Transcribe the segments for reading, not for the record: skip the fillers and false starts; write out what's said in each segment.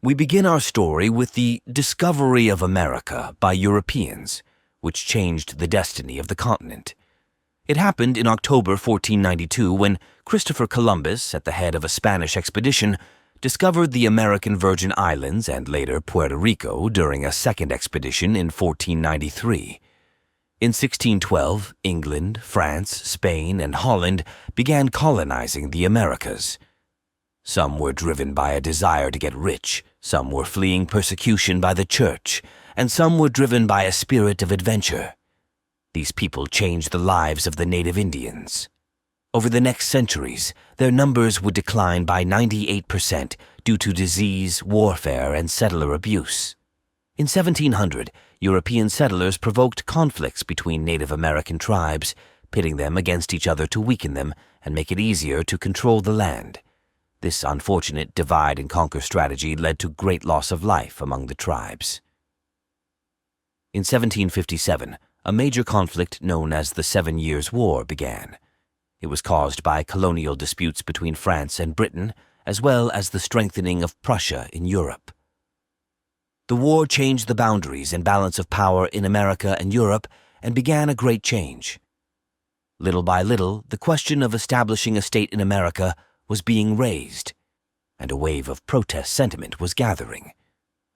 We begin our story with the discovery of America by Europeans, which changed the destiny of the continent. It happened in October 1492 when Christopher Columbus, at the head of a Spanish expedition, discovered the American Virgin Islands and later Puerto Rico during a second expedition in 1493. In 1612, England, France, Spain, and Holland began colonizing the Americas. Some were driven by a desire to get rich, some were fleeing persecution by the church, and some were driven by a spirit of adventure. These people changed the lives of the native Indians. Over the next centuries, their numbers would decline by 98% due to disease, warfare, and settler abuse. In 1700, European settlers provoked conflicts between Native American tribes, pitting them against each other to weaken them and make it easier to control the land. This unfortunate divide-and-conquer strategy led to great loss of life among the tribes. In 1757, a major conflict known as the 7 Years' War began. It was caused by colonial disputes between France and Britain, as well as the strengthening of Prussia in Europe. The war changed the boundaries and balance of power in America and Europe and began a great change. Little by little, the question of establishing a state in America was being raised, and a wave of protest sentiment was gathering.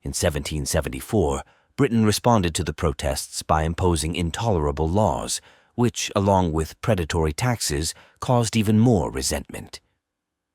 In 1774, Britain responded to the protests by imposing intolerable laws, which, along with predatory taxes, caused even more resentment.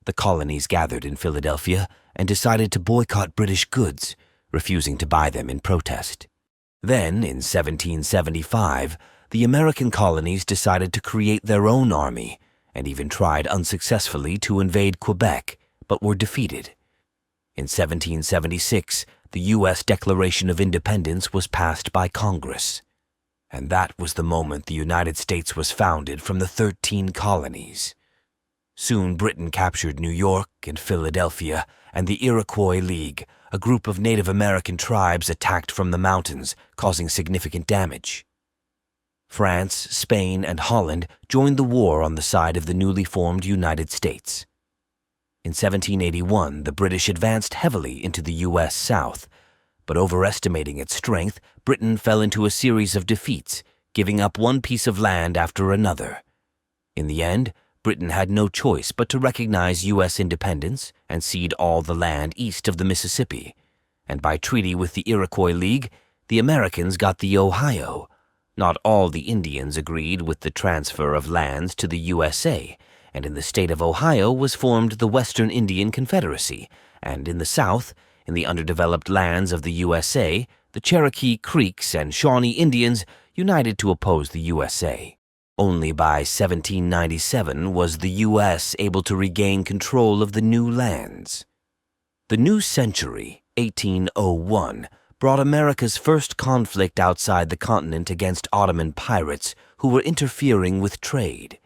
The colonies gathered in Philadelphia and decided to boycott British goods, refusing to buy them in protest. Then, in 1775, the American colonies decided to create their own army, and even tried unsuccessfully to invade Quebec, but were defeated. In 1776, the U.S. Declaration of Independence was passed by Congress, and that was the moment the United States was founded from the 13 colonies. Soon Britain captured New York and Philadelphia, and the Iroquois League, a group of Native American tribes, attacked from the mountains, causing significant damage. France, Spain, and Holland joined the war on the side of the newly formed United States. In 1781, the British advanced heavily into the U.S. South, but overestimating its strength, Britain fell into a series of defeats, giving up one piece of land after another. In the end, Britain had no choice but to recognize U.S. independence and cede all the land east of the Mississippi, and by treaty with the Iroquois League, the Americans got the Ohio. Not all the Indians agreed with the transfer of lands to the USA, and in the state of Ohio was formed the Western Indian Confederacy, and in the South, in the underdeveloped lands of the USA, the Cherokee, Creeks, and Shawnee Indians united to oppose the USA. Only by 1797 was the U.S. able to regain control of the new lands. The new century, 1801, brought America's first conflict outside the continent against Ottoman pirates who were interfering with trade.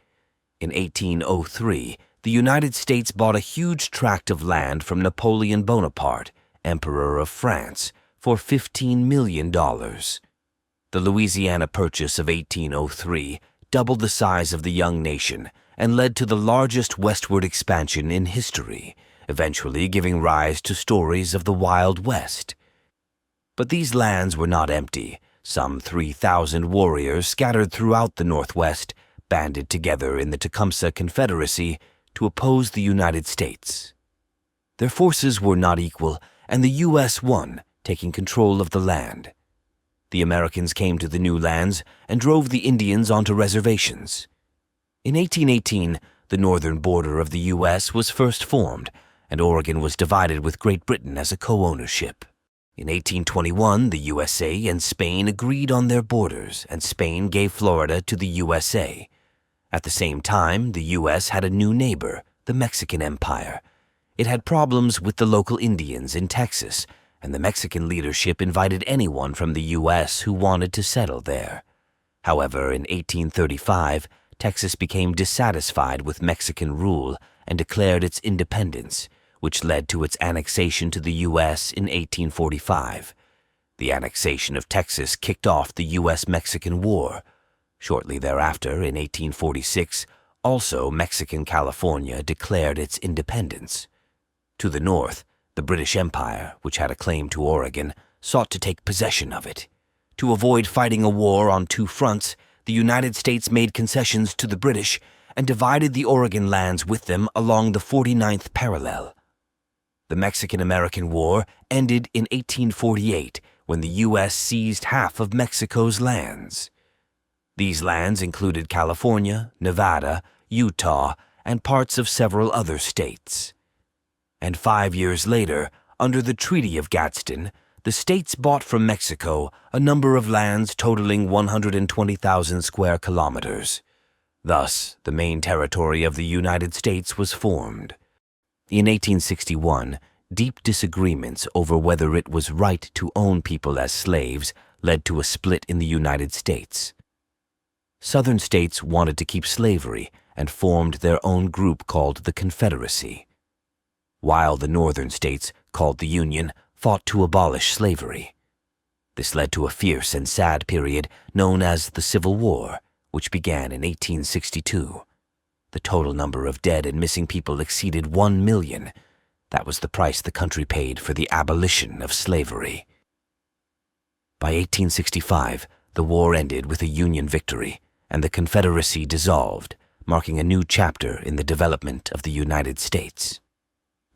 In 1803, the United States bought a huge tract of land from Napoleon Bonaparte, Emperor of France, for $15 million. The Louisiana Purchase of 1803 doubled the size of the young nation and led to the largest westward expansion in history, eventually giving rise to stories of the Wild West. But these lands were not empty. Some 3,000 warriors scattered throughout the Northwest banded together in the Tecumseh Confederacy to oppose the United States. Their forces were not equal, and the U.S. won, taking control of the land. The Americans came to the new lands and drove the Indians onto reservations. In 1818, the northern border of the U.S. was first formed, and Oregon was divided with Great Britain as a co-ownership. In 1821, the USA and Spain agreed on their borders, and Spain gave Florida to the USA. At the same time, the U.S. had a new neighbor, the Mexican Empire. It had problems with the local Indians in Texas, and the Mexican leadership invited anyone from the U.S. who wanted to settle there. However, in 1835, Texas became dissatisfied with Mexican rule and declared its independence, which led to its annexation to the U.S. in 1845. The annexation of Texas kicked off the U.S. Mexican War. Shortly thereafter, in 1846, also Mexican California declared its independence. To the north, The British Empire, which had a claim to Oregon, sought to take possession of it. To avoid fighting a war on two fronts, the United States made concessions to the British and divided the Oregon lands with them along the 49th parallel. The Mexican-American War ended in 1848 when the U.S. seized half of Mexico's lands. These lands included California, Nevada, Utah, and parts of several other states. And 5 years later, under the Treaty of Gadsden, the states bought from Mexico a number of lands totaling 120,000 square kilometers. Thus, the main territory of the United States was formed. In 1861, deep disagreements over whether it was right to own people as slaves led to a split in the United States. Southern states wanted to keep slavery and formed their own group called the Confederacy, while the northern states, called the Union, fought to abolish slavery. This led to a fierce and sad period known as the Civil War, which began in 1862. The total number of dead and missing people exceeded 1 million. That was the price the country paid for the abolition of slavery. By 1865, the war ended with a Union victory, and the Confederacy dissolved, marking a new chapter in the development of the United States.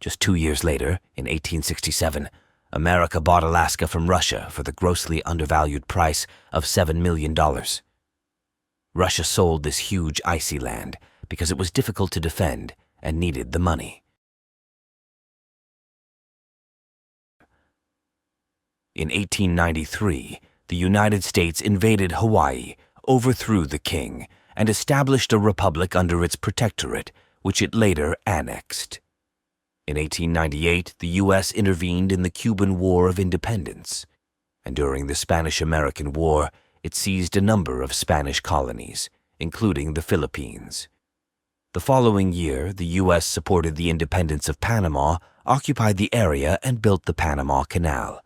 Just 2 years later, in 1867, America bought Alaska from Russia for the grossly undervalued price of $7 million. Russia sold this huge icy land because it was difficult to defend and needed the money. In 1893, the United States invaded Hawaii, overthrew the king, and established a republic under its protectorate, which it later annexed. In 1898, the U.S. intervened in the Cuban War of Independence, and during the Spanish-American War, it seized a number of Spanish colonies, including the Philippines. The following year, the U.S. supported the independence of Panama, occupied the area, and built the Panama Canal.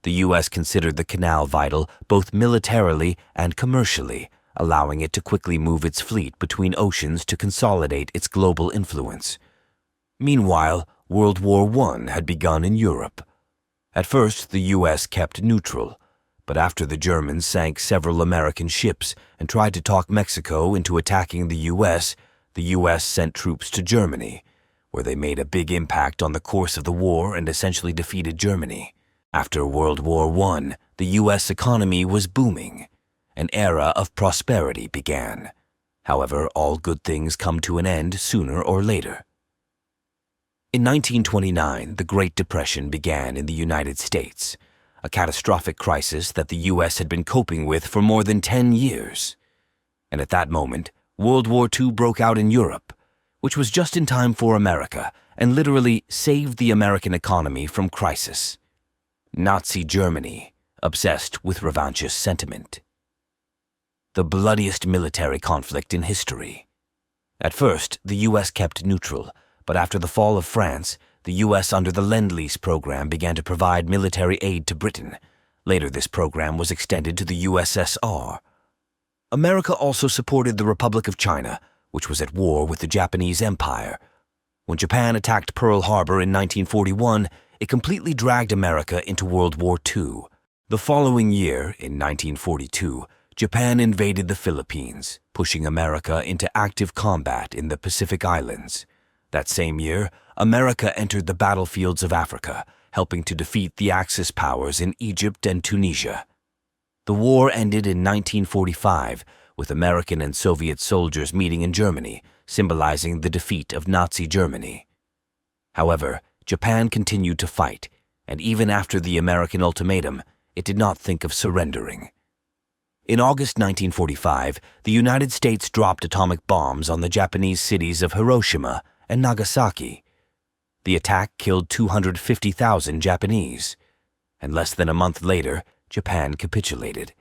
The U.S. considered the canal vital both militarily and commercially, allowing it to quickly move its fleet between oceans to consolidate its global influence. Meanwhile, World War I had begun in Europe. At first, the U.S. kept neutral, but after the Germans sank several American ships and tried to talk Mexico into attacking the U.S. sent troops to Germany, where they made a big impact on the course of the war and essentially defeated Germany. After World War I, the U.S. economy was booming. An era of prosperity began. However, all good things come to an end sooner or later. In 1929, the Great Depression began in the United States, a catastrophic crisis that the U.S. had been coping with for more than 10 years. And at that moment, World War II broke out in Europe, which was just in time for America and literally saved the American economy from crisis. Nazi Germany, obsessed with revanchist sentiment. The bloodiest military conflict in history. At first, the U.S. kept neutral, but after the fall of France, the U.S. under the Lend-Lease program began to provide military aid to Britain. Later, this program was extended to the USSR. America also supported the Republic of China, which was at war with the Japanese Empire. When Japan attacked Pearl Harbor in 1941, it completely dragged America into World War II. The following year, in 1942, Japan invaded the Philippines, pushing America into active combat in the Pacific Islands. That same year, America entered the battlefields of Africa, helping to defeat the Axis powers in Egypt and Tunisia. The war ended in 1945, with American and Soviet soldiers meeting in Germany, symbolizing the defeat of Nazi Germany. However, Japan continued to fight, and even after the American ultimatum, it did not think of surrendering. In August 1945, the United States dropped atomic bombs on the Japanese cities of Hiroshima and Nagasaki. The attack killed 250,000 Japanese, and less than a month later, Japan capitulated.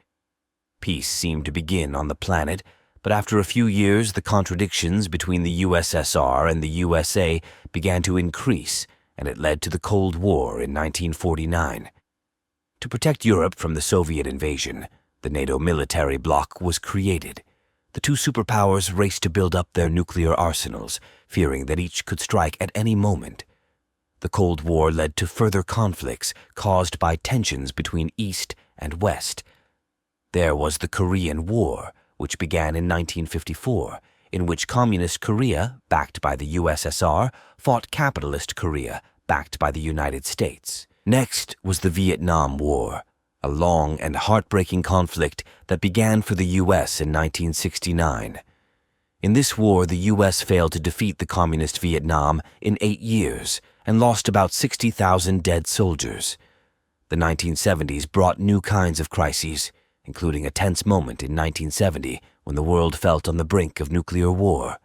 Peace seemed to begin on the planet, but after a few years, the contradictions between the USSR and the USA began to increase, and it led to the Cold War in 1949. To protect Europe from the Soviet invasion, the NATO military bloc was created. The two superpowers raced to build up their nuclear arsenals, fearing that each could strike at any moment. The the Cold War led to further conflicts caused by tensions between East and West. There was the Korean War, which began in 1954, in which Communist Korea, backed by the USSR, fought capitalist Korea, backed by the United States. Next was the Vietnam War, a long and heartbreaking conflict that began for the U.S. in 1969. In this war, the U.S. failed to defeat the Communist Vietnam in 8 years and lost about 60,000 dead soldiers. The 1970s brought new kinds of crises, including a tense moment in 1970 when the world felt on the brink of nuclear war.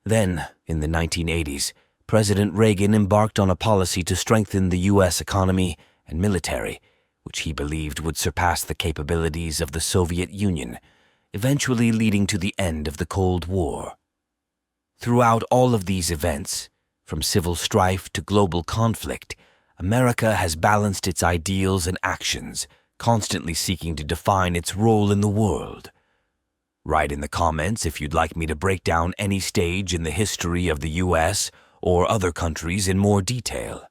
Then, in the 1980s, President Reagan embarked on a policy to strengthen the U.S. economy and military, which he believed would surpass the capabilities of the Soviet Union, eventually leading to the end of the Cold War. Throughout all of these events, from civil strife to global conflict, America has balanced its ideals and actions, constantly seeking to define its role in the world. Write in the comments if you'd like me to break down any stage in the history of the U.S. or other countries in more detail.